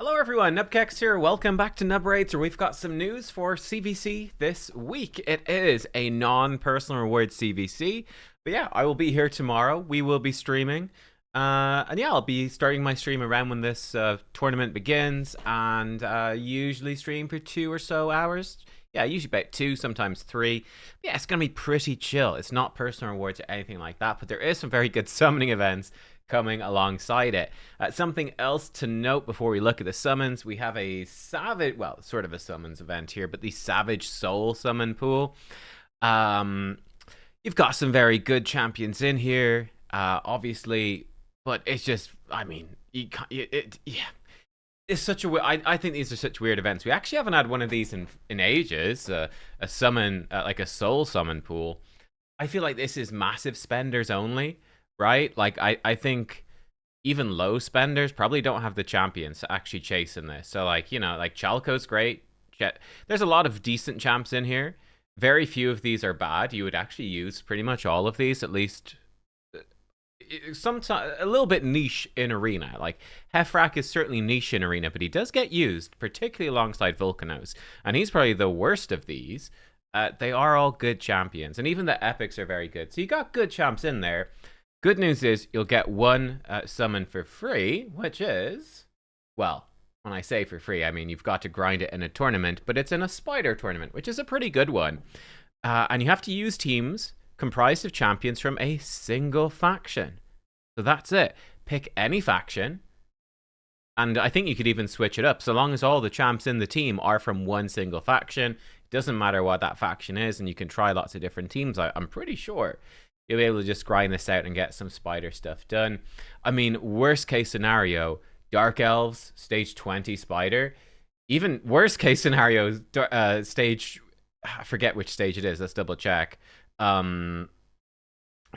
Hello everyone, nubkeks here. Welcome back to Nubrates, where we've got some news for CvC this week. It is a non-personal reward CvC, but yeah, I will be here tomorrow. We will be streaming, and yeah, I'll be starting my stream around when this tournament begins, and usually stream for 2 or so hours. Yeah, usually about 2, sometimes 3. But yeah, it's gonna be pretty chill. It's not personal rewards or anything like that, but there is some very good summoning events coming alongside it. Something else to note before we look at the summons, we have a savage, well, sort of a summons event here, but the Savage Soul summon pool. You've got some very good champions in here, obviously, but it's just, I mean, you can't, yeah. It's such a I think these are such weird events. We actually haven't had one of these in ages. A summon, like a soul summon pool. I feel like this is massive spenders only, right? Like I think even low spenders probably don't have the champions to actually chase in this. So like, you know, like Chalco's great. There's a lot of decent champs in here. Very few of these are bad. You would actually use pretty much all of these, at least sometimes a little bit niche in arena. Like Hefrak is certainly niche in arena, but he does get used, particularly alongside Volcanos, and he's probably the worst of these. They are all good champions, and even the epics are very good. So you got good champs in there. Good news is you'll get one summon for free, which is, well, when I say for free, I mean you've got to grind it in a tournament, but it's in a spider tournament, which is a pretty good one. And you have to use teams comprised of champions from a single faction. So that's it. Pick any faction, and I think you could even switch it up. So long as all the champs in the team are from one single faction, it doesn't matter what that faction is, and you can try lots of different teams. I'm pretty sure you'll be able to just grind this out and get some spider stuff done. I mean, worst case scenario, Dark Elves, stage 20 spider. Even worst case scenario, stage, I forget which stage it is, let's double check.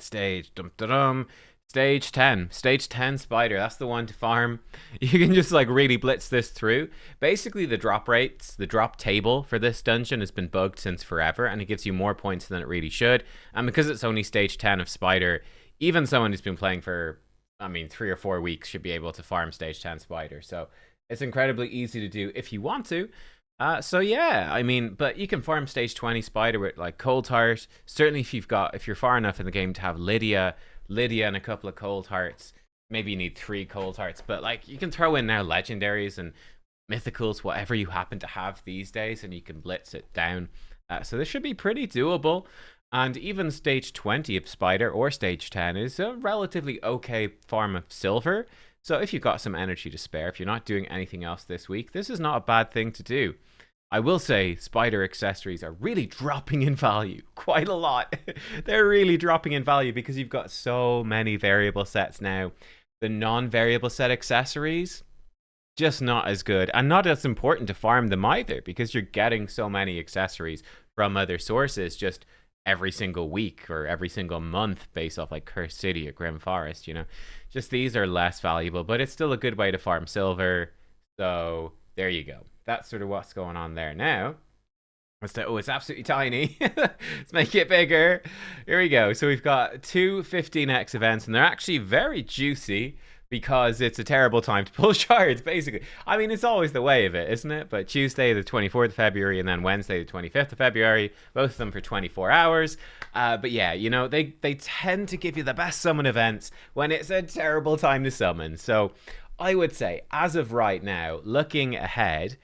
Stage stage 10 spider, that's the one to farm. You can just like really blitz this through. Basically the drop rates, the drop table for this dungeon has been bugged since forever, and it gives you more points than it really should. And because it's only stage 10 of spider, even someone who's been playing for, I mean, 3 or 4 weeks should be able to farm stage 10 spider. So it's incredibly easy to do if you want to. So yeah, I mean, but you can farm stage 20 spider with like Cold Heart. Certainly if you're far enough in the game to have Lydia and a couple of Cold Hearts. Maybe you need 3 Cold Hearts, but like you can throw in now legendaries and mythicals, whatever you happen to have these days, and you can blitz it down. So this should be pretty doable. And even stage 20 of spider or stage 10 is a relatively okay farm of silver. So if you've got some energy to spare, if you're not doing anything else this week, this is not a bad thing to do. I will say spider accessories are really dropping in value quite a lot. They're really dropping in value because you've got so many variable sets now. The non-variable set accessories, just not as good, and not as important to farm them either, because you're getting so many accessories from other sources just every single week or every single month based off like Cursed City or Grim Forest, you know. Just these are less valuable, but it's still a good way to farm silver. So there you go. That's sort of what's going on there now. Oh, it's absolutely tiny. Let's make it bigger. Here we go. So we've got 2 15x events, and they're actually very juicy because it's a terrible time to pull shards, basically. I mean, it's always the way of it, isn't it? But Tuesday, the 24th of February, and then Wednesday, the 25th of February, both of them for 24 hours. But yeah, you know, they tend to give you the best summon events when it's a terrible time to summon. So I would say, as of right now, looking ahead,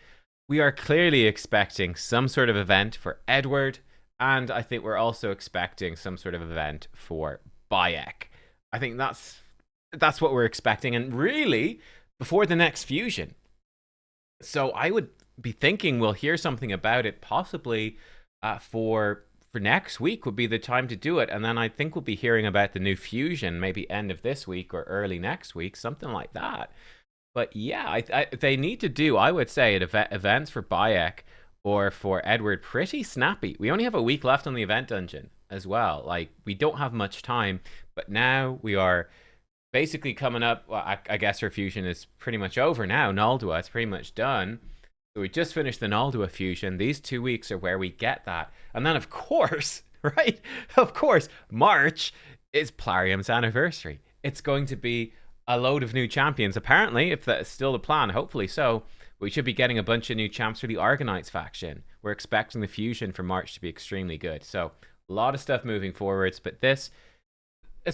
we are clearly expecting some sort of event for Edward, and I think we're also expecting some sort of event for Bayek. I think that's what we're expecting, and really before the next fusion. So I would be thinking we'll hear something about it possibly for next week would be the time to do it, and then I think we'll be hearing about the new fusion maybe end of this week or early next week, something like that. But yeah, they need to do, I would say, events for Bayek or for Edward pretty snappy. We only have a week left on the event dungeon as well. Like, we don't have much time, but now we are basically coming up. Well, I guess our fusion is pretty much over now. Naldua, it's pretty much done. So we just finished the Naldua fusion. These 2 weeks are where we get that. And then, of course, right? Of course, March is Plarium's anniversary. It's going to be a load of new champions. Apparently, if that's still the plan, hopefully so, we should be getting a bunch of new champs for the Argonauts faction. We're expecting the fusion for March to be extremely good. So a lot of stuff moving forwards, but that's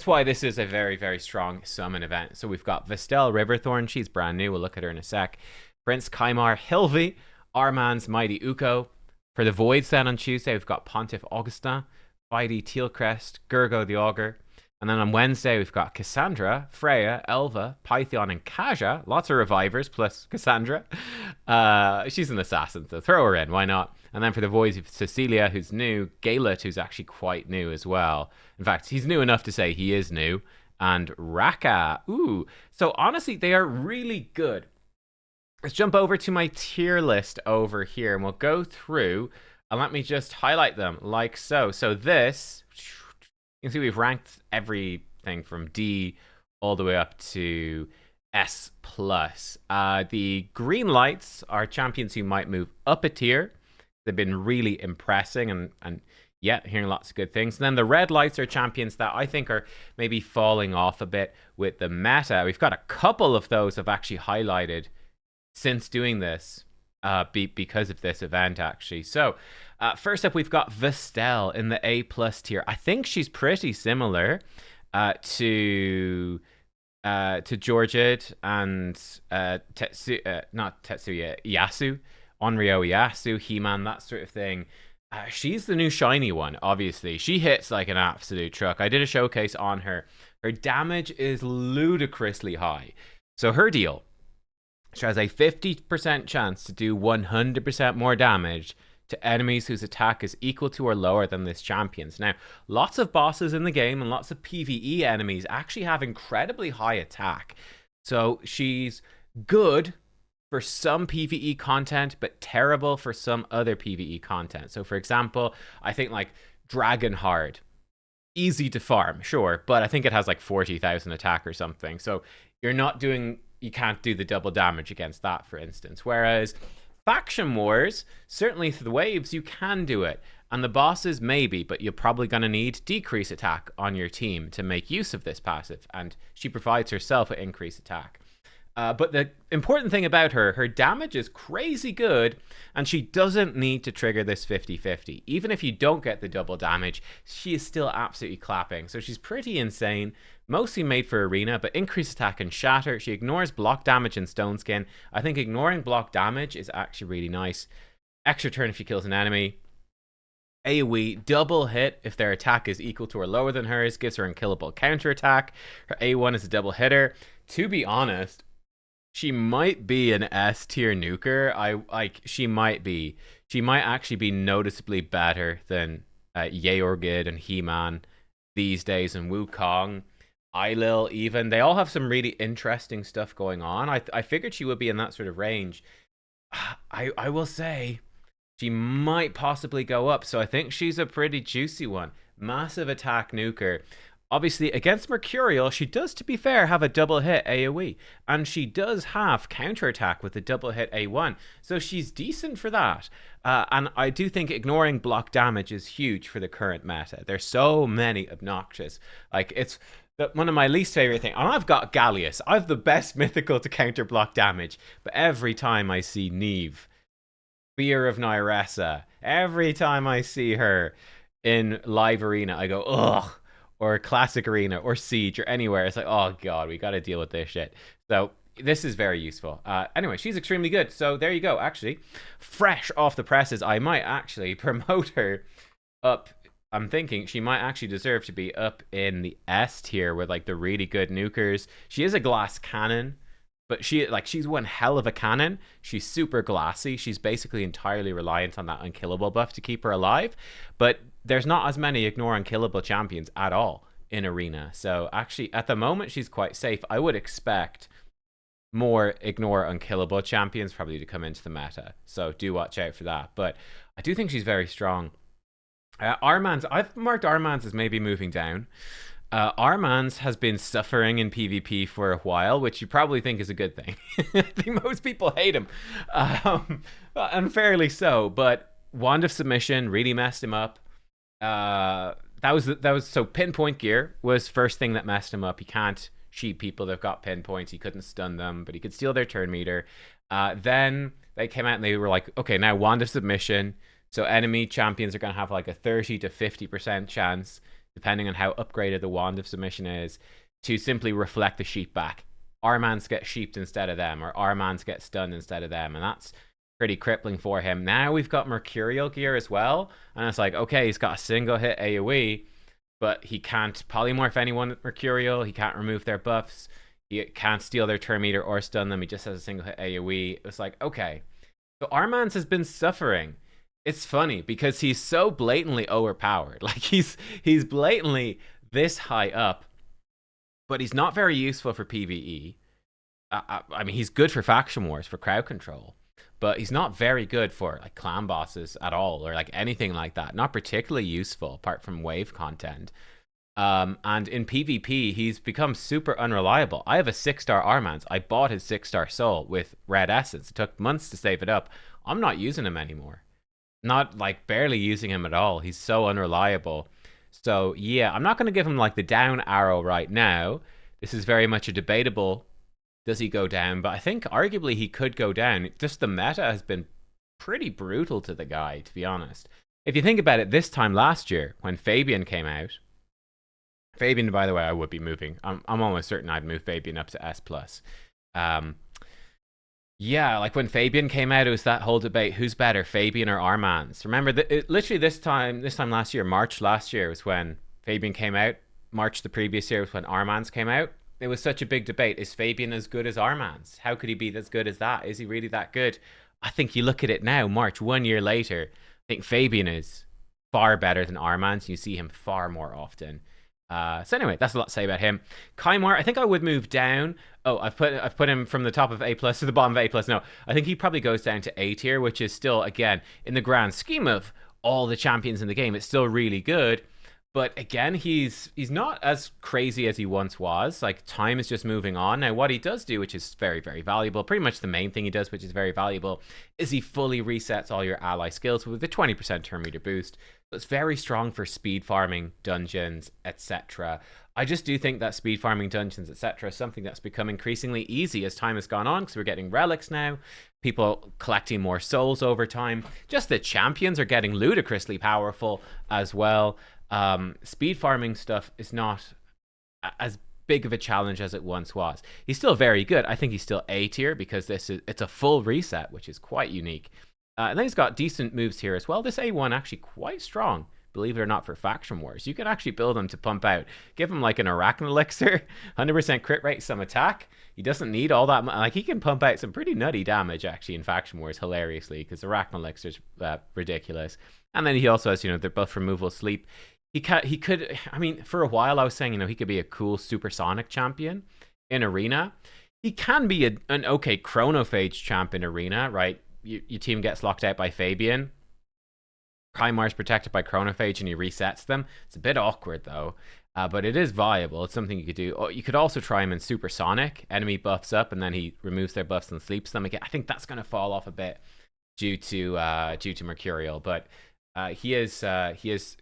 why this is a very, very strong summon event. So we've got Vestelle Riverthorn. She's brand new. We'll look at her in a sec. Prince Kaimar Hilvi. Armanz Mighty Uko. For the Voids then on Tuesday, we've got Pontiff Augustin. Fighty Tealcrest. Gergo the Augur. And then on Wednesday, we've got Cassandra, Freya, Elva, Python, and Kaja. Lots of revivers plus Cassandra. She's an assassin, so throw her in. Why not? And then for the Voids, of Cecilia, who's new. Gaelet, who's actually quite new as well. In fact, he's new enough to say he is new. And Raka. Ooh. So honestly, they are really good. Let's jump over to my tier list over here, and we'll go through. And let me just highlight them like so. So this... You can see we've ranked everything from D all the way up to S+. The green lights are champions who might move up a tier. They've been really impressing and yeah, hearing lots of good things. And then the red lights are champions that I think are maybe falling off a bit with the meta. We've got a couple of those I've actually highlighted since doing this because of this event, actually. So first up, we've got Vestelle in the A+ tier. I think she's pretty similar to Georgid and not Tetsuya, Yasu, Onryo Yasu, He-Man, that sort of thing. She's the new shiny one, obviously. She hits like an absolute truck. I did a showcase on her. Her damage is ludicrously high. So her deal, she has a 50% chance to do 100% more damage to enemies whose attack is equal to or lower than this champion's. Now, lots of bosses in the game and lots of PvE enemies actually have incredibly high attack. So she's good for some PvE content, but terrible for some other PvE content. So for example, I think like Dragonheart, easy to farm, sure, but I think it has like 40,000 attack or something. So you can't do the double damage against that, for instance. Whereas Faction Wars, certainly through the waves, you can do it. And the bosses, maybe, but you're probably going to need decrease attack on your team to make use of this passive. And she provides herself with increased attack. But the important thing about her damage is crazy good, and she doesn't need to trigger this 50-50. Even if you don't get the double damage, she is still absolutely clapping. So she's pretty insane, mostly made for arena, but increased attack and shatter. She ignores block damage and stone skin. I think ignoring block damage is actually really nice. Extra turn if she kills an enemy. AoE double hit if their attack is equal to or lower than hers, gives her unkillable counter attack. Her A1 is a double hitter. To be honest, she might be an S tier nuker. She might actually be noticeably better than Yeorgid and He-Man these days, and Wukong, Eilil even. They all have some really interesting stuff going on. I figured she would be in that sort of range. I will say she might possibly go up, so I think she's a pretty juicy one. Massive attack nuker. Obviously, against Mercurial, she does, to be fair, have a double hit AoE. And she does have counterattack with a double hit A1. So she's decent for that. And I do think ignoring block damage is huge for the current meta. There's so many obnoxious. Like, it's one of my least favorite things. And I've got Gallius. I have the best mythical to counter block damage. But every time I see Neve, Spear of Nyresa, every time I see her in live arena, I go, ugh. Or Classic Arena, or Siege, or anywhere. It's like, oh god, we gotta deal with this shit. So this is very useful. Anyway, she's extremely good. So there you go, actually. Fresh off the presses, I might actually promote her up. I'm thinking she might actually deserve to be up in the S tier with like the really good nukers. She is a glass cannon, but she's one hell of a cannon. She's super glassy. She's basically entirely reliant on that unkillable buff to keep her alive. But there's not as many ignore unkillable champions at all in arena. So actually, at the moment, she's quite safe. I would expect more ignore unkillable champions probably to come into the meta. So do watch out for that. But I do think she's very strong. Armanz, I've marked Armanz as maybe moving down. Armanz has been suffering in PvP for a while, which you probably think is a good thing. I think most people hate him. Unfairly so, but Wand of Submission really messed him up. That was so pinpoint gear was first thing that messed him up. He can't sheep people. They've got pinpoints. He couldn't stun them, but he could steal their turn meter. Then they came out and they were like, okay, now wand of submission. So enemy champions are going to have like a 30 to 50% chance, depending on how upgraded the wand of submission is, to simply reflect the sheep back. Armanz get sheeped instead of them, or Armanz get stunned instead of them, and that's pretty crippling for him. Now we've got Mercurial gear as well, and it's like, okay, he's got a single hit AoE, but he can't polymorph anyone with Mercurial, he can't remove their buffs, he can't steal their turn meter or stun them, he just has a single hit AoE. It's like, okay. So Armanz has been suffering. It's funny because he's so blatantly overpowered. Like he's blatantly this high up, but he's not very useful for PvE. I mean, he's good for faction wars, for crowd control, but he's not very good for like clan bosses at all, or like anything like that. Not particularly useful apart from wave content. And in PvP, he's become super unreliable. I have a 6-star Armanz. I bought his 6-star soul with red essence. It took months to save it up. I'm not using him anymore. Not like barely using him at all. He's so unreliable. So yeah, I'm not going to give him like the down arrow right now. This is very much a debatable, does he go down? But I think arguably he could go down. Just the meta has been pretty brutal to the guy, to be honest. If you think about it, this time last year when Fabian came out, Fabian, by the way, I would be moving. I'm almost certain I'd move Fabian up to S+. Yeah, like when Fabian came out, it was that whole debate: who's better, Fabian or Armanz? Remember, literally this time last year, March last year was when Fabian came out. March the previous year was when Armanz came out. It was such a big debate: is Fabian as good as Armanz? How could he be as good as that? Is he really that good? I think you look at it now, March 1 year later, I think Fabian is far better than Armanz. You see him far more often. So anyway, that's a lot to say about him. Kymar, I think I would move down. Oh, I've put him from the top of A+ to the bottom of A+. No, I think he probably goes down to A tier, which is still, again, in the grand scheme of all the champions in the game, it's still really good. But again, he's not as crazy as he once was. Like, time is just moving on. Now, what he does do, which is very, very valuable, pretty much the main thing he does, which is very valuable, is he fully resets all your ally skills with a 20% turn meter boost. So it's very strong for speed farming dungeons, etc. I just do think that speed farming dungeons, etc., is something that's become increasingly easy as time has gone on, because we're getting relics now, people collecting more souls over time. Just the champions are getting ludicrously powerful as well. Speed farming stuff is not as big of a challenge as it once was. He's still very good. I think he's still A tier because it's a full reset, which is quite unique. And then he's got decent moves here as well. This A1 actually quite strong, believe it or not, for faction wars. You can actually build him to pump out. Give him like an Arachne elixir, 100% crit rate, some attack. He doesn't need all that. Like, he can pump out some pretty nutty damage actually in faction wars, hilariously, because Arachne elixir is ridiculous. And then he also has, the buff removal sleep. He could, I mean, for a while I was saying, he could be a cool supersonic champion in Arena. He can be an okay chronophage champ in Arena, right? Your team gets locked out by Fabian. Kymar's protected by chronophage and he resets them. It's a bit awkward though, but it is viable. It's something you could do. You could also try him in supersonic. Enemy buffs up and then he removes their buffs and sleeps them again. I think that's going to fall off a bit due to Mercurial, but he is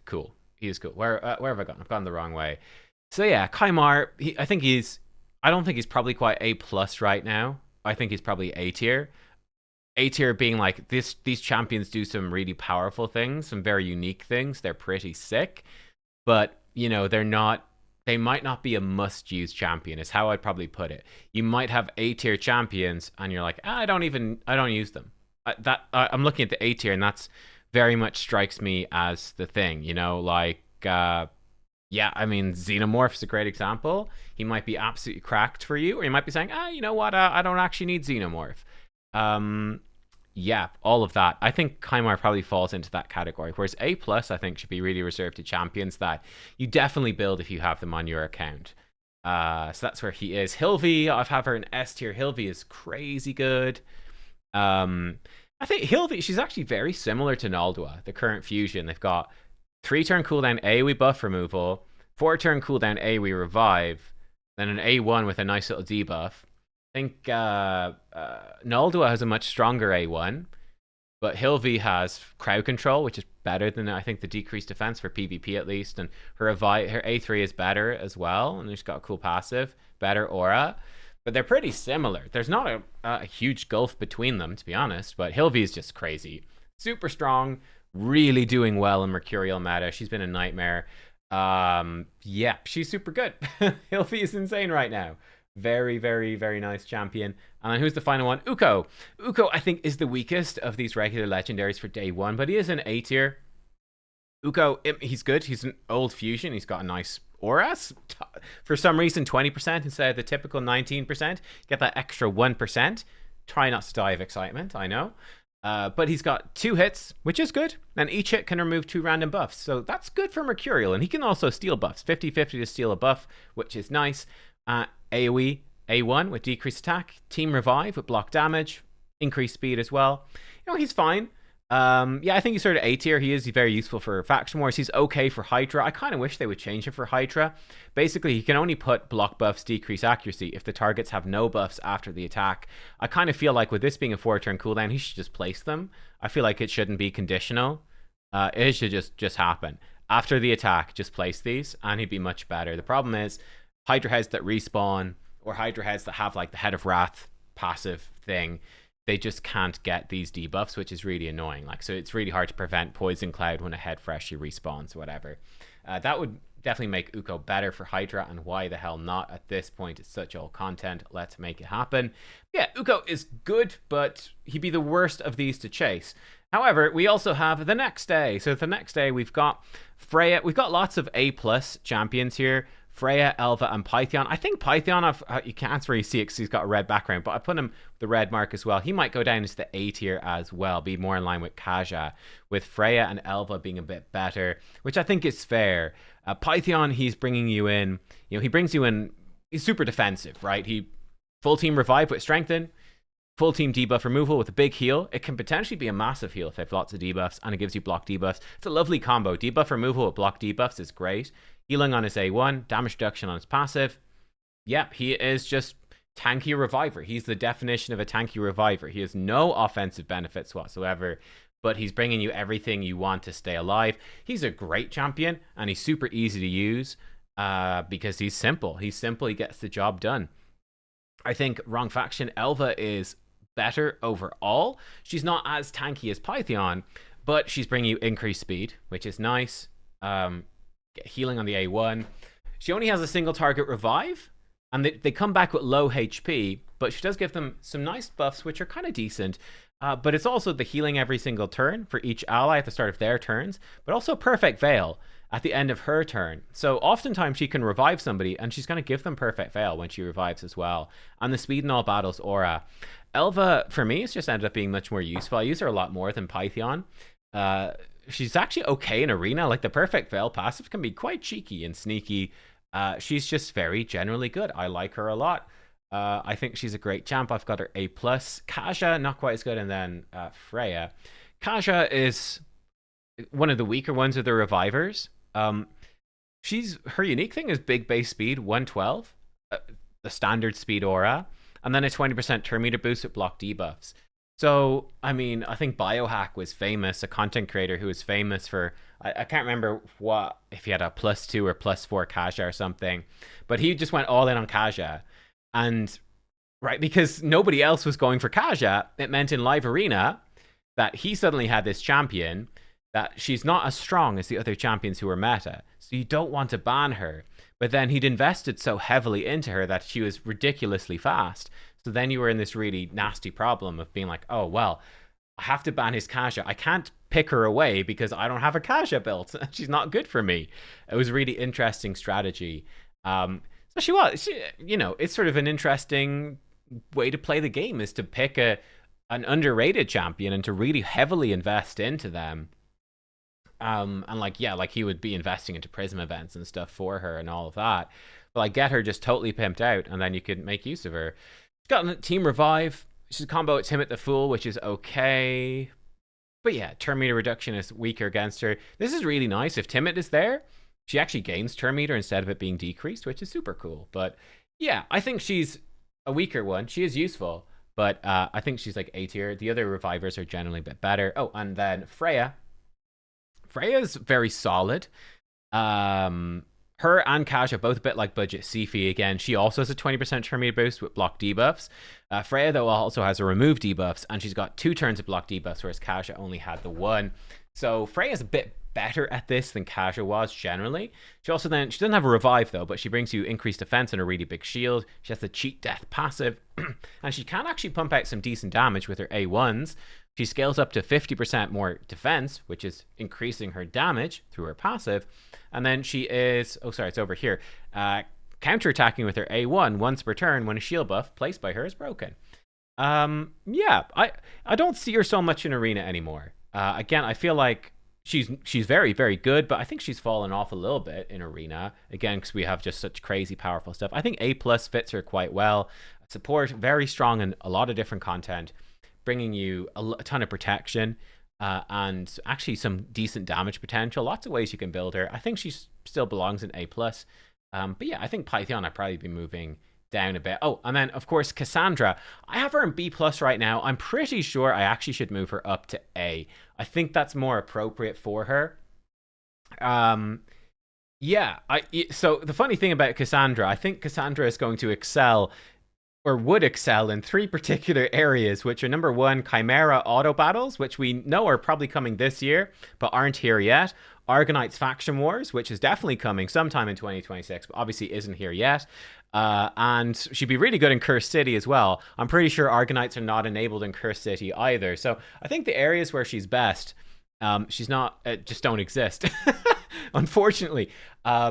cool. He is cool. Where have I gone? I've gone the wrong way. So yeah, Kymar, I don't think he's probably quite A+ right now. I think he's probably A tier. A tier being like, these champions do some really powerful things, some very unique things. They're pretty sick. But, they might not be a must-use champion, is how I'd probably put it. You might have A tier champions and you're like, I don't use them. I'm looking at the A tier and that's very much strikes me as the thing, yeah, I mean, Xenomorph's a great example. He might be absolutely cracked for you, or you might be saying, you know what, I don't actually need Xenomorph. Yeah, all of that. I think Kymar probably falls into that category, whereas A+, I think, should be really reserved to champions that you definitely build if you have them on your account. So that's where he is. Hilvi, I have her in S tier. Hilvi is crazy good. I think Hilvi, she's actually very similar to Naldua, the current fusion. They've got 3-turn cooldown AoE buff removal, 4-turn cooldown AoE revive, then an A1 with a nice little debuff. I think Naldua has a much stronger A1. But Hilvi has crowd control, which is better than I think the decreased defense for PvP at least. And her A3 is better as well, and she's got a cool passive, better aura. But they're pretty similar. There's not a huge gulf between them, to be honest. But Hilvi is just crazy, super strong, really doing well in Mercurial meta. She's been a nightmare. Yeah, she's super good. Hilfi is insane right now. Very, very, very nice champion. And then who's the final one? Uko. Uko, I think, is the weakest of these regular legendaries for day one, but he is an A tier. Uko, he's good. He's an old fusion. He's got a nice aura. For some reason, 20% instead of the typical 19%. Get that extra 1%. Try not to die of excitement, I know. But he's got 2 hits, which is good. And each hit can remove 2 random buffs. So that's good for Mercurial. And he can also steal buffs. 50-50 to steal a buff, which is nice. AoE, A1 with decreased attack. Team Revive with block damage. Increased speed as well. You know, he's fine. Yeah, I think he's sort of A tier. He is very useful for faction wars. He's okay for Hydra. I kind of wish they would change him for Hydra. Basically, he can only put block buffs, decrease accuracy if the targets have no buffs after the attack. I kind of feel like with this being a 4-turn cooldown, he should just place them. I feel like it shouldn't be conditional. It should just happen. After the attack, just place these, and he'd be much better. The problem is, Hydra heads that respawn, or Hydra heads that have like the Head of Wrath passive thing, they just can't get these debuffs, which is really annoying. Like, so it's really hard to prevent Poison Cloud when a head freshly respawns or whatever. That would definitely make Uko better for Hydra, and why the hell not at this point? It's such old content. Let's make it happen. Yeah, Uko is good, but he'd be the worst of these to chase. However, we also have the next day. So the next day we've got Freya. We've got lots of A+ champions here. Freya, Elva, and Pythion. I think Pythion, you can't really see it because he's got a red background, but I put him with the red mark as well. He might go down into the A tier as well, be more in line with Kaja, with Freya and Elva being a bit better, which I think is fair. Pythion, he's bringing you in, he brings you in, he's super defensive, right? He full team revive with strengthen, full team debuff removal with a big heal. It can potentially be a massive heal if they have lots of debuffs, and it gives you block debuffs. It's a lovely combo. Debuff removal with block debuffs is great. Healing on his A1, damage reduction on his passive. Yep, he is just tanky reviver. He's the definition of a tanky reviver. He has no offensive benefits whatsoever, but he's bringing you everything you want to stay alive. He's a great champion, and he's super easy to use because he's simple. He's simple. He gets the job done. I think wrong faction, Elva is better overall. She's not as tanky as Pythion, but she's bringing you increased speed, which is nice. Healing on the A1. She only has a single target revive, and they come back with low HP, but she does give them some nice buffs, which are kind of decent. But it's also the healing every single turn for each ally at the start of their turns, but also Perfect Veil at the end of her turn. So oftentimes she can revive somebody, and she's going to give them Perfect Veil when she revives as well. And the Speed in All Battles aura. Elva, for me, has just ended up being much more useful. I use her a lot more than Pythion. She's actually okay in Arena. Like, the Perfect Veil passive can be quite cheeky and sneaky. She's just very generally good. I like her a lot. I think she's a great champ. I've got her A+. Kaja, not quite as good. And then Freya. Kaja is one of the weaker ones of the revivers. Her unique thing is big base speed, 112. The standard speed aura. And then a 20% turn meter boost with block debuffs. So, I mean, I think Biohack was famous, a content creator who was famous for, I can't remember if he had a +2 or +4 Kaja or something, but he just went all in on Kaja. And, right, because nobody else was going for Kaja, it meant in live arena that he suddenly had this champion that she's not as strong as the other champions who were meta. So you don't want to ban her. But then he'd invested so heavily into her that she was ridiculously fast. So then you were in this really nasty problem of being like, oh, well, I have to ban his Kaja. I can't pick her away because I don't have a Kaja built. She's not good for me. It was a really interesting strategy. So she was, it's sort of an interesting way to play the game, is to pick an underrated champion and to really heavily invest into them. And he would be investing into Prism events and stuff for her and all of that. But get her just totally pimped out, and then you could make use of her. She's got a Team Revive. She's a combo with Timid the Fool, which is okay. But yeah, turn meter reduction is weaker against her. This is really nice. If Timid is there, she actually gains turn meter instead of it being decreased, which is super cool. But yeah, I think she's a weaker one. She is useful, But I think she's like A tier. The other revivers are generally a bit better. Oh, and then Freya. Freya's very solid. Her and Kaja both a bit like budget Sifi again. She also has a 20% turn meter boost with block debuffs. Freya, though, also has a remove debuffs, and she's got 2 turns of block debuffs, whereas Kaja only had the 1. So Freya's a bit better at this than Kaja was generally. She doesn't have a revive though, but she brings you increased defense and a really big shield. She has the cheat death passive, and she can actually pump out some decent damage with her A1s. She scales up to 50% more defense, which is increasing her damage through her passive. And then she is, it's over here, counterattacking with her A1 once per turn when a shield buff placed by her is broken. Yeah, I don't see her so much in Arena anymore. Again, I feel like she's very, very good, but I think she's fallen off a little bit in Arena, again, because we have just such crazy powerful stuff. I think A+ fits her quite well. Support, very strong in a lot of different content, bringing you a ton of protection and actually some decent damage potential. Lots of ways you can build her. I think she still belongs in A+. But yeah, I think Python I'd probably be moving down a bit. Oh, and then of course Cassandra. I have her in B+ right now. I'm pretty sure I actually should move her up to A. I think that's more appropriate for her. Yeah, so the funny thing about Cassandra, I think Cassandra is going to excel, or would excel, in 3 particular areas, which are number 1, Chimera auto battles, which we know are probably coming this year, but aren't here yet. Argonite's Faction Wars, which is definitely coming sometime in 2026, but obviously isn't here yet. And she'd be really good in Cursed City as well. I'm pretty sure Argonites are not enabled in Cursed City either. So I think the areas where she's best, she's not, just don't exist. Unfortunately.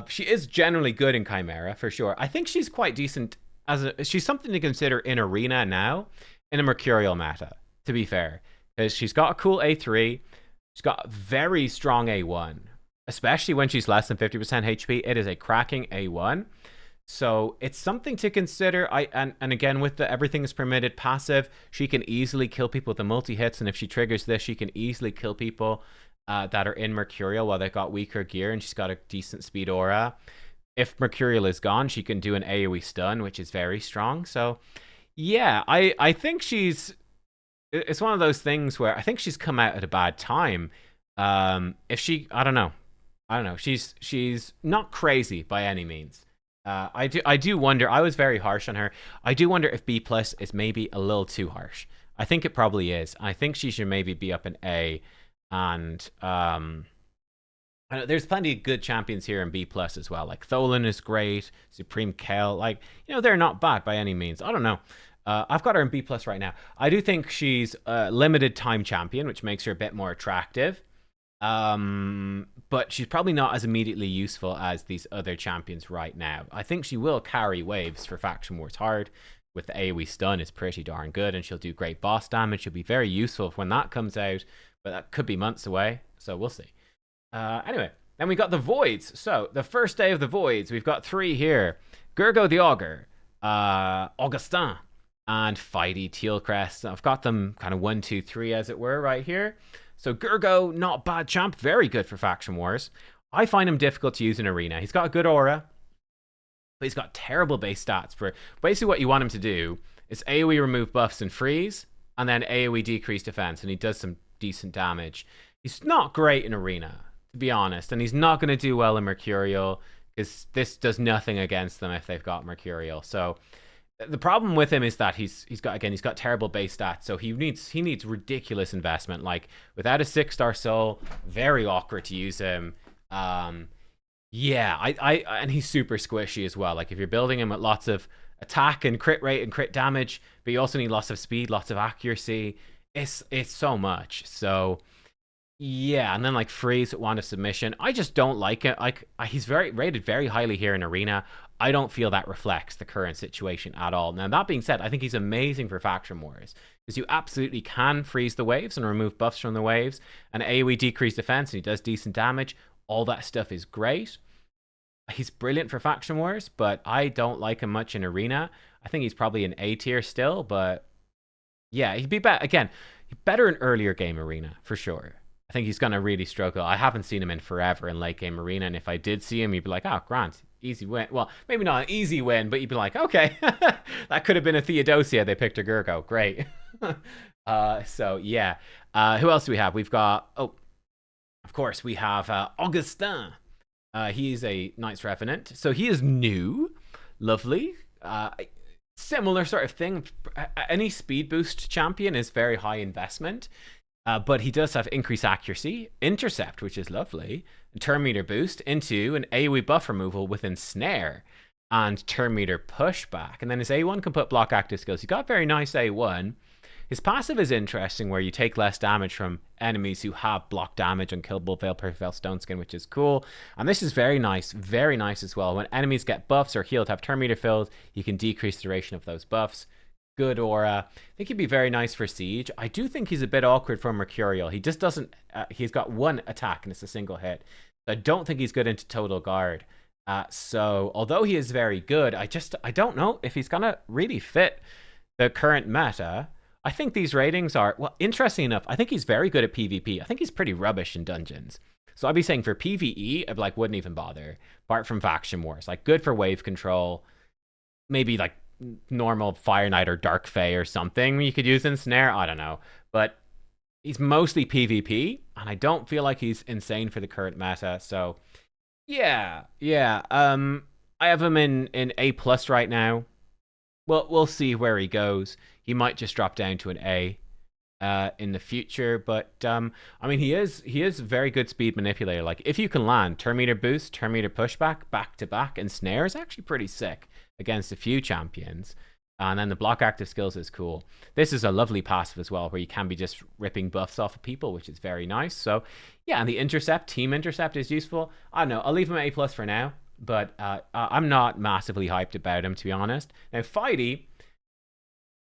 She is generally good in Chimera, for sure. I think she's quite decent she's something to consider in Arena now, in a Mercurial meta, to be fair. Because she's got a cool A3, she's got a very strong A1, especially when she's less than 50% HP. It is a cracking A1. So it's something to consider. And again, with the everything is permitted passive, she can easily kill people with the multi-hits, and if she triggers this, she can easily kill people that are in Mercurial while they've got weaker gear, and she's got a decent speed aura. If Mercurial is gone, she can do an AoE stun, which is very strong. So, yeah, I think it's one of those things where I think she's come out at a bad time. I don't know. She's not crazy by any means. I do wonder. I was very harsh on her. I do wonder if B+ is maybe a little too harsh. I think it probably is. I think she should maybe be up in A, and there's plenty of good champions here in B+ as well. Like Tholan is great, Supreme Kel, like, they're not bad by any means. I don't know. I've got her in B+ right now. I do think she's a limited time champion, which makes her a bit more attractive. But she's probably not as immediately useful as these other champions right now. I think she will carry waves for Faction Wars hard. With the AoE stun, is pretty darn good, and she'll do great boss damage. She'll be very useful when that comes out, but that could be months away, so we'll see. Anyway, then we got the Voids. So, the first day of the Voids, we've got 3 here. Gergo the Augur, Augustin, and Fighty Tealcrest. I've got them kind of 1, 2, 3, as it were, right here. So, Gergo, not bad champ, very good for Faction Wars. I find him difficult to use in Arena. He's got a good aura, but he's got terrible base stats. For basically what you want him to do is AoE remove buffs and freeze, and then AoE decrease defense, and he does some decent damage. He's not great in Arena, to be honest, and he's not going to do well in Mercurial, because this does nothing against them if they've got Mercurial. So the problem with him is that he's got terrible base stats, so he needs ridiculous investment. Like, without a 6-star soul, very awkward to use him. Yeah, and he's super squishy as well. Like, if you're building him with lots of attack and crit rate and crit damage, but you also need lots of speed, lots of accuracy, it's so much. So yeah, and then like freeze at one of submission. I just don't like it. He's rated very highly here in Arena. I don't feel that reflects the current situation at all. Now, that being said, I think he's amazing for Faction Wars, because you absolutely can freeze the waves and remove buffs from the waves, and AoE decrease defense, and he does decent damage. All that stuff is great. He's brilliant for Faction Wars, but I don't like him much in Arena. I think he's probably an A tier still, but yeah, he'd be better. Again, better in earlier game Arena, for sure. I think he's gonna really struggle. I haven't seen him in forever in late game arena, and if I did see him, you'd be like, "Oh, Grant, easy win." Well, maybe not an easy win, but you'd be like, "Okay, that could have been a Theodosia. They picked a Gurgo. Great." So yeah. Who else do we have? We've got of course we have Augustin. He's a Knights Revenant, so he is new. Lovely. Similar sort of thing. Any speed boost champion is very high investment. But he does have increased accuracy, intercept, which is lovely, turn meter boost into an AoE buff removal with ensnare, and turn meter pushback. And then his A1 can put block active skills. He's got very nice A1. His passive is interesting, where you take less damage from enemies who have block damage on Killable Veil, Perfect Veil, Stone Skin, which is cool. And this is very nice as well. When enemies get buffs or healed, have turn meter filled, you can decrease the duration of those buffs. Good aura. I think he'd be very nice for Siege. I do think he's a bit awkward for Mercurial. He just doesn't... he's got one attack, and it's a single hit. I don't think he's good into Total Guard. So, although he is very good, I don't know if he's going to really fit the current meta. I think these ratings are... Well, interesting enough, I think he's very good at PvP. I think he's pretty rubbish in dungeons. So I'd be saying for PvE, I'd be like, wouldn't even bother. Apart from Faction Wars. Like, good for wave control. Maybe, like, normal Fire Knight or Dark Fae or something you could use in Snare. I don't know. But he's mostly PvP, and I don't feel like he's insane for the current meta. So, yeah. I have him in A+ right now. Well, we'll see where he goes. He might just drop down to an A in the future. But, I mean, he is a very good speed manipulator. Like, if you can land turn meter boost, turn meter pushback, back-to-back, and Snare is actually pretty sick against a few champions. And then the block active skills is cool. This is a lovely passive as well, where you can be just ripping buffs off of people, which is very nice. So, yeah, and the intercept, team intercept is useful. I don't know. I'll leave him at A+ for now. But I'm not massively hyped about him, to be honest. Now, Fighty,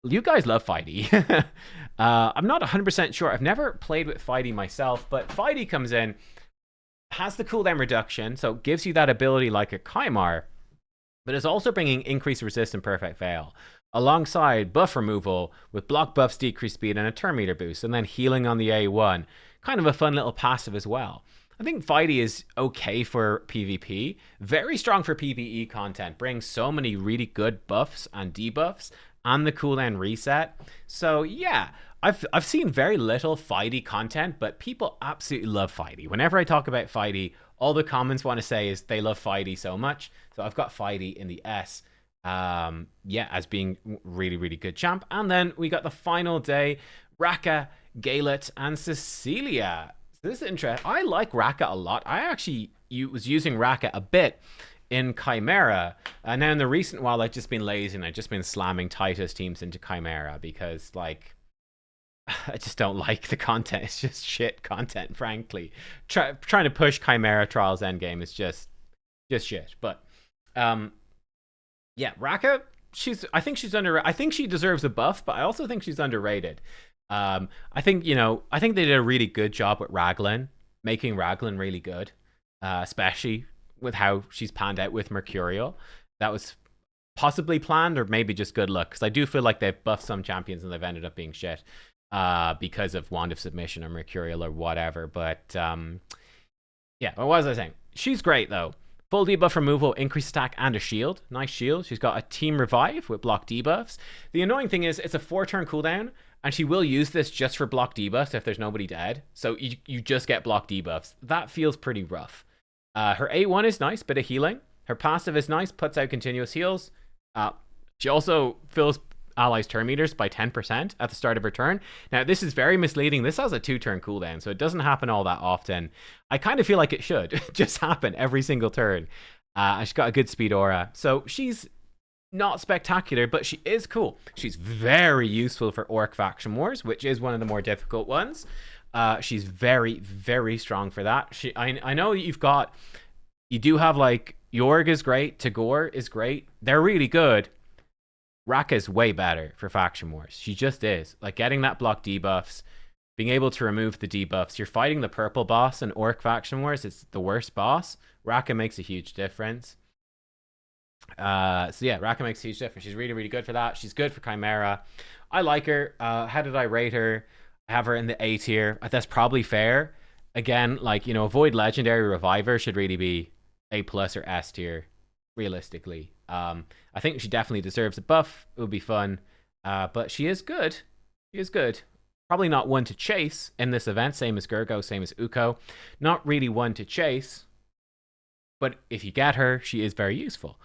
you guys love Fighty. I'm not 100% sure. I've never played with Fighty myself, but Fighty comes in, has the cooldown reduction, so it gives you that ability like a Kymar, but is also bringing increased resist and Perfect Veil, alongside buff removal with block buffs, decreased speed, and a turn meter boost, and then healing on the A1. Kind of a fun little passive as well. I think Fighty is okay for PvP, very strong for PvE content, brings so many really good buffs and debuffs, and the cooldown reset. So yeah, I've seen very little Fighty content, but people absolutely love Fighty. Whenever I talk about Fighty, all the comments want to say is they love Fighty so much. So I've got Fighty in the S, as being really, really good champ. And then we got the final day, Raka, Galet, and Cecilia. This is interesting. I like Raka a lot. I actually was using Raka a bit in Chimera. Now in the recent while, I've just been lazy and I've just been slamming Titus teams into Chimera because, like, I just don't like the content. It's just shit content, frankly. Trying to push Chimera Trials endgame is just shit. But yeah, Raka, I think she deserves a buff, but I also think she's underrated. I think they did a really good job with Raglan, making Raglan really good, especially with how she's panned out with Mercurial. That was possibly planned or maybe just good luck, because I do feel like they've buffed some champions and they've ended up being shit because of Wand of Submission or Mercurial or whatever. But yeah, what was I saying? She's great though. Full debuff removal, increased attack, and a shield. Nice shield. She's got a team revive with block debuffs. The annoying thing is it's a 4-turn cooldown, and she will use this just for block debuffs if there's nobody dead. So you just get block debuffs. That feels pretty rough. Her A1 is nice, bit of healing. Her passive is nice, puts out continuous heals. She also fills allies' turn meters by 10% at the start of her turn. Now, this is very misleading. This has a 2-turn cooldown, so it doesn't happen all that often. I kind of feel like it should just happen every single turn. And she's got a good speed aura. So she's not spectacular, but she is cool. She's very useful for Orc Faction Wars, which is one of the more difficult ones. She's very, very strong for that. I know you do have, like, Yorg is great, Tagore is great. They're really good. Raka is way better for Faction Wars. She just is. Like, getting that block debuffs, being able to remove the debuffs. You're fighting the purple boss in Orc Faction Wars. It's the worst boss. Raka makes a huge difference. So yeah, Raka makes a huge difference. She's really, really good for that. She's good for Chimera. I like her. How did I rate her? I have her in the A tier. That's probably fair. again, like, Void Legendary Reviver should really be A plus or S tier, realistically. I think she definitely deserves a buff. It would be fun. But she is good. She is good. Probably not one to chase in this event, same as Gergo, same as Uko. Not really one to chase, but if you get her, she is very useful.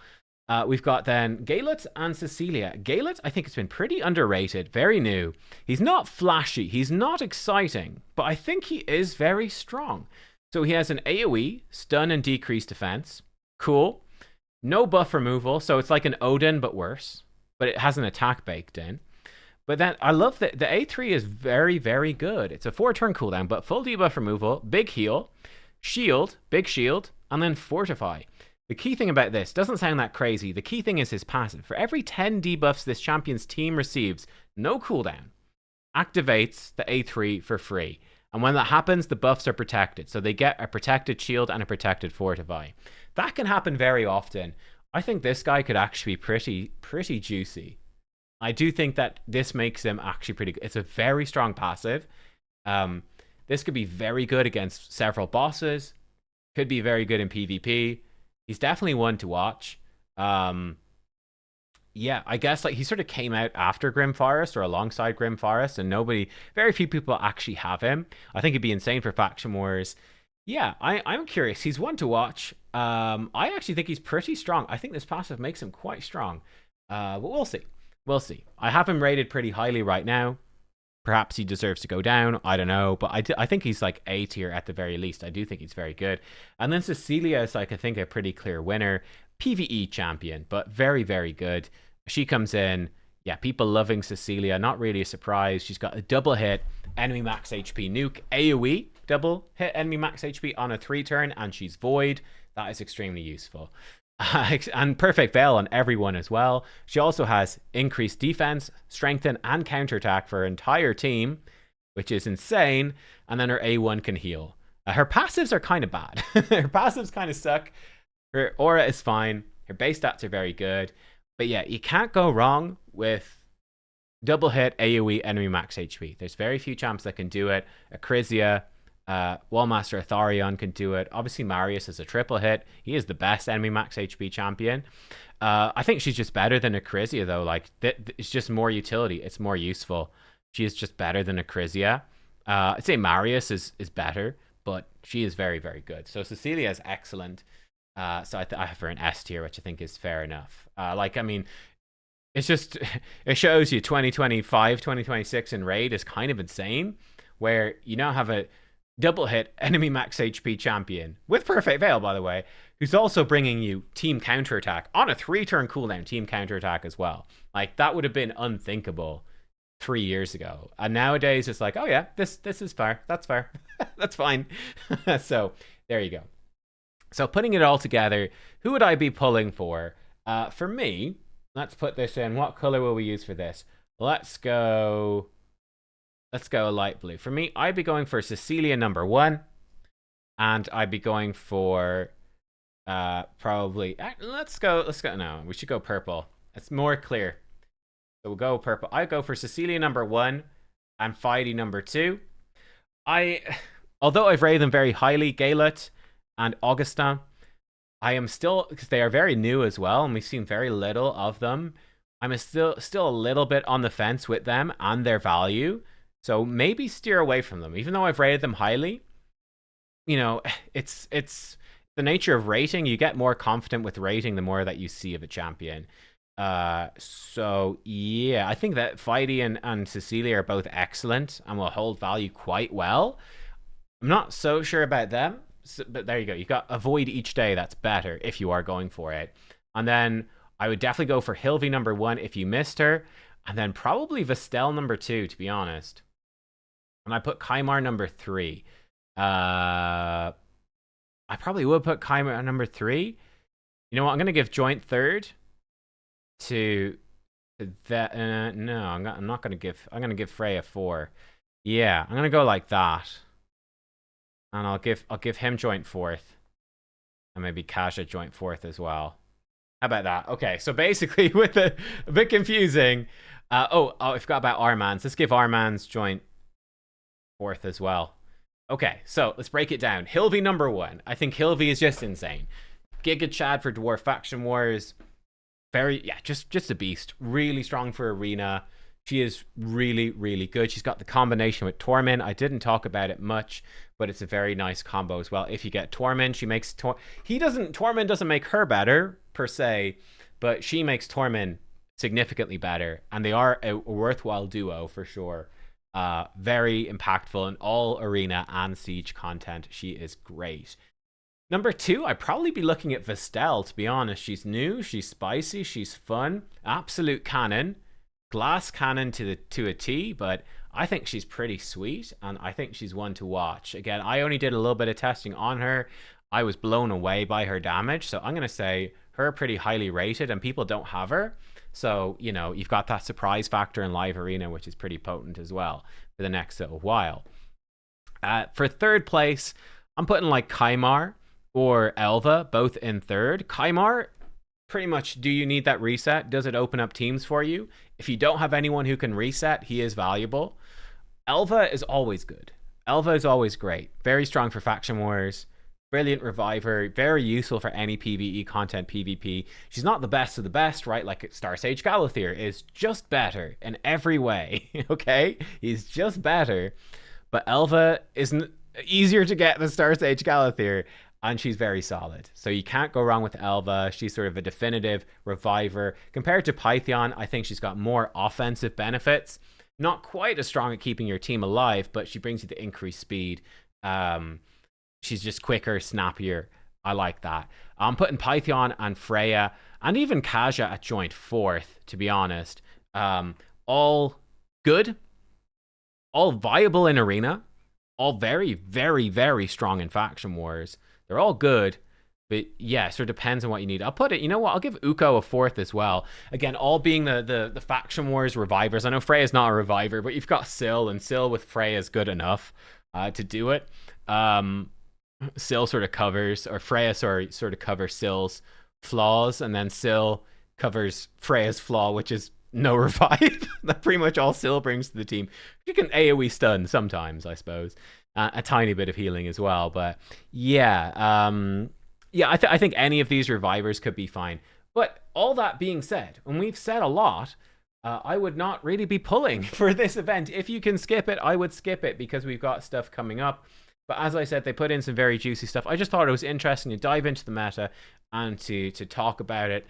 We've got then Galet and Cecilia. Galet, I think, has been pretty underrated, very new. He's not flashy, he's not exciting, but I think he is very strong. So he has an AoE, stun and decreased defense. Cool. No buff removal, so it's like an Odin, but worse. But it has an attack baked in. But then I love that the A3 is very, very good. It's a 4-turn cooldown, but full debuff removal, big heal, shield, big shield, and then fortify. The key thing about this doesn't sound that crazy. The key thing is his passive. For every 10 debuffs this champion's team receives, no cooldown, activates the A3 for free. And when that happens, the buffs are protected. So they get a protected shield and a protected fortify. That can happen very often. I think this guy could actually be pretty juicy. I do think that this makes him actually pretty good. It's a very strong passive. This could be very good against several bosses. Could be very good in PvP. He's definitely one to watch. Yeah, I guess like he sort of came out after Grim Forest or alongside Grim Forest, and very few people actually have him. I think it'd be insane for Faction Wars. Yeah, I'm curious. He's one to watch. I actually think he's pretty strong. I think this passive makes him quite strong. But we'll see. We'll see. I have him rated pretty highly right now. Perhaps he deserves to go down. I don't know. But I think he's like A tier at the very least. I do think he's very good. And then Cecilia is like, I think, a pretty clear winner. PvE champion, but very, very good. She comes in. Yeah, people loving Cecilia. Not really a surprise. She's got a double hit, enemy max HP nuke, AoE, double hit enemy max HP on a 3-turn, and she's void. That is extremely useful. And perfect veil on everyone as well. She also has increased defense, strengthen, and counterattack for her entire team, which is insane. And then her A1 can heal. Her passives are kind of bad. Her passives kind of suck. Her aura is fine. Her base stats are very good. But yeah, you can't go wrong with double hit AoE enemy max HP. There's very few champs that can do it. Acrisia, Wallmaster Atharion can do it. Obviously, Marius is a triple hit. He is the best enemy max HP champion. I think she's just better than Acrisia, though. Like, it's just more utility. It's more useful. She is just better than Acrisia. I'd say Marius is better, but she is very, very good. So Cecilia is excellent. So I have her an S tier, which I think is fair enough. It's just, it shows you 2025, 2026 in Raid is kind of insane, where you now have a double hit enemy max HP champion with perfect veil, by the way, who's also bringing you team counterattack on a 3-turn cooldown, team counterattack as well. Like, that would have been unthinkable 3 years ago. And nowadays it's like, oh yeah, this is fair. That's fair. That's fine. So there you go. So putting it all together, who would I be pulling for? For me, let's put this in. What color will we use for this? Let's go light blue. For me, I'd be going for Cecilia number 1. And I'd be going for probably... Let's go... No, we should go purple. It's more clear. So we'll go purple. I go for Cecilia number 1 and Feidi number 2. Although I've rated them very highly, Galet and Augustin, I am still, because they are very new as well, and we've seen very little of them, I'm still a little bit on the fence with them and their value. So maybe steer away from them. Even though I've rated them highly, it's the nature of rating. You get more confident with rating the more that you see of a champion. So yeah, I think that Feidi and Cecilia are both excellent and will hold value quite well. I'm not so sure about them. But there you go. You got avoid each day. That's better if you are going for it. And then I would definitely go for Hilvi number 1 if you missed her. And then probably Vestelle number 2, to be honest. And I put Kymar number 3. I probably would put Kymar number 3. You know what? I'm going to give joint third to that. No, I'm not going to give. I'm going to give Freya 4. Yeah, I'm going to go like that. And I'll give him joint 4th. And maybe Kasha joint 4th as well. How about that? Okay, so basically with a bit confusing. I forgot about Armanz. Let's give Armanz joint 4th as well. Okay, so let's break it down. Hilvi number one. I think Hilvi is just insane. Giga Chad for Dwarf Faction Wars. Very, yeah, just a beast. Really strong for Arena. She is really, really good. She's got the combination with Tormin. I didn't talk about it much, but it's a very nice combo as well. If you get Tormin, she makes Tormin doesn't make her better per se, but she makes Tormin significantly better, and they are a worthwhile duo for sure. Very impactful in all Arena and Siege content. She is great. Number two, I'd probably be looking at Vestelle, to be honest. She's new, she's spicy, she's fun. Absolute cannon. Glass cannon to a T, but I think she's pretty sweet, and I think she's one to watch. Again, I only did a little bit of testing on her. I was blown away by her damage, so I'm going to say her pretty highly rated, and people don't have her. So, you know, you've got that surprise factor in live arena, which is pretty potent as well for the next little while. For third place, I'm putting like Kaimar or Elva, both in third. Kaimar, pretty much, do you need that reset? Does it open up teams for you? If you don't have anyone who can reset, he is valuable. Elva is always good. Elva is always great. Very strong for faction wars. Brilliant reviver, very useful for any PvE content, PvP. She's not the best of the best, right? Like Star Sage Galathir is just better in every way, okay? He's just better. But Elva isn't easier to get than Star Sage Galathir, and she's very solid. So you can't go wrong with Elva. She's sort of a definitive reviver. Compared to Pythion, I think she's got more offensive benefits. Not quite as strong at keeping your team alive, but she brings you the increased speed. She's just quicker, snappier. I like that. I'm putting Pythion and Freya and even Kaja at joint fourth, to be honest. All good, all viable in arena, all very, very, very strong in faction wars. They're all good, but yeah, so it depends on what you need. I'll put it, you know what, I'll give Uko a fourth as well. Again, all being the faction wars revivers. I know Freya's not a reviver, but you've got Syl, and Syl with Freya is good enough to do it. Syl sort of covers, or Freya, sorry, sort of covers Syl's flaws, and then Syl covers Freya's flaw, which is no revive. That's pretty much all Syl brings to the team. You can AoE stun sometimes, I suppose. A tiny bit of healing as well, but yeah, yeah, I think any of these revivers could be fine. But all that being said, and we've said a lot, I would not really be pulling for this event. If you can skip it, I would skip it because we've got stuff coming up. But as I said, they put in some very juicy stuff. I just thought it was interesting to dive into the meta and to talk about it.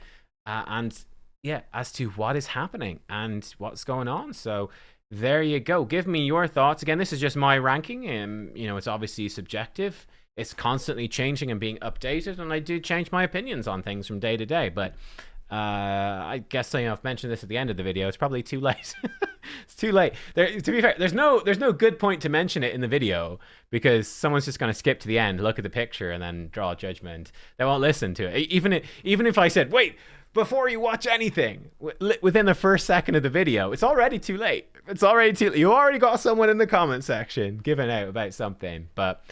And yeah, as to what is happening and what's going on. So there you go. Give me your thoughts. Again, this is just my ranking. You know, it's obviously subjective. It's constantly changing and being updated. And I do change my opinions on things from day to day. But I guess, you know, I've mentioned this at the end of the video. It's probably too late. It's too late. To be fair, there's no good point to mention it in the video because someone's just going to skip to the end, look at the picture, and then draw a judgment. They won't listen to it. Even if I said, wait, before you watch anything, within the first second of the video, it's already too late. It's already too late. You already got someone in the comment section giving out about something. But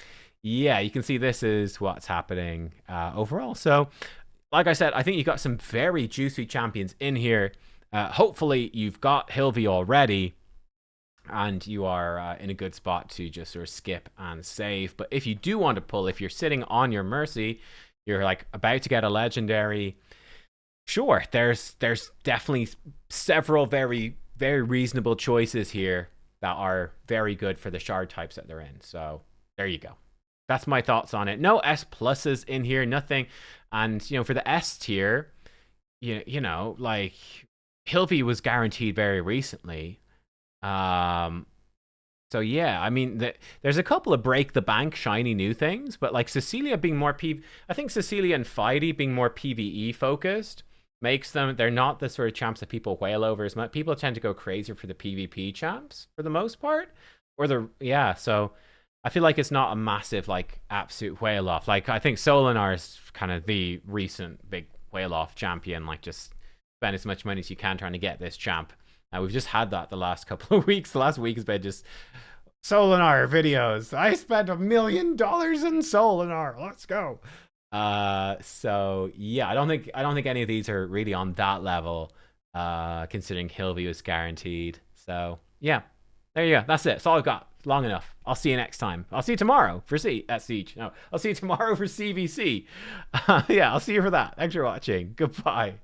yeah, you can see this is what's happening overall. So like I said, I think you've got some very juicy champions in here. Hopefully you've got Hilvi already and you are in a good spot to just sort of skip and save. But if you do want to pull, if you're sitting on your Mercy, you're like about to get a legendary, sure, there's definitely several very, very reasonable choices here that are very good for the shard types that they're in. So there you go. That's my thoughts on it. No S pluses in here, nothing. And, you know, for the S tier, you know, like Hilvi was guaranteed very recently. So yeah, I mean, there's a couple of break the bank shiny new things, but like Cecilia being more I think Cecilia and Feide being more PvE focused makes them, they're not the sort of champs that people wail over as much. People tend to go crazy for the PvP champs for the most part, or yeah, so I feel like it's not a massive, like, absolute whale off. Like, I think Solinar is kind of the recent big whale off champion. Like, just spend as much money as you can trying to get this champ. We've just had that the last couple of weeks. The last week has been just Solinar videos. I spent $1 million in Solinar. Let's go. So yeah, I don't think any of these are really on that level. Considering Hilvi was guaranteed. So yeah, there you go. That's it. That's all I've got. long enough. I'll see you next time. I'll see you tomorrow for Siege. No, I'll see you tomorrow for CvC. Yeah, I'll see you for that. Thanks for watching. Goodbye.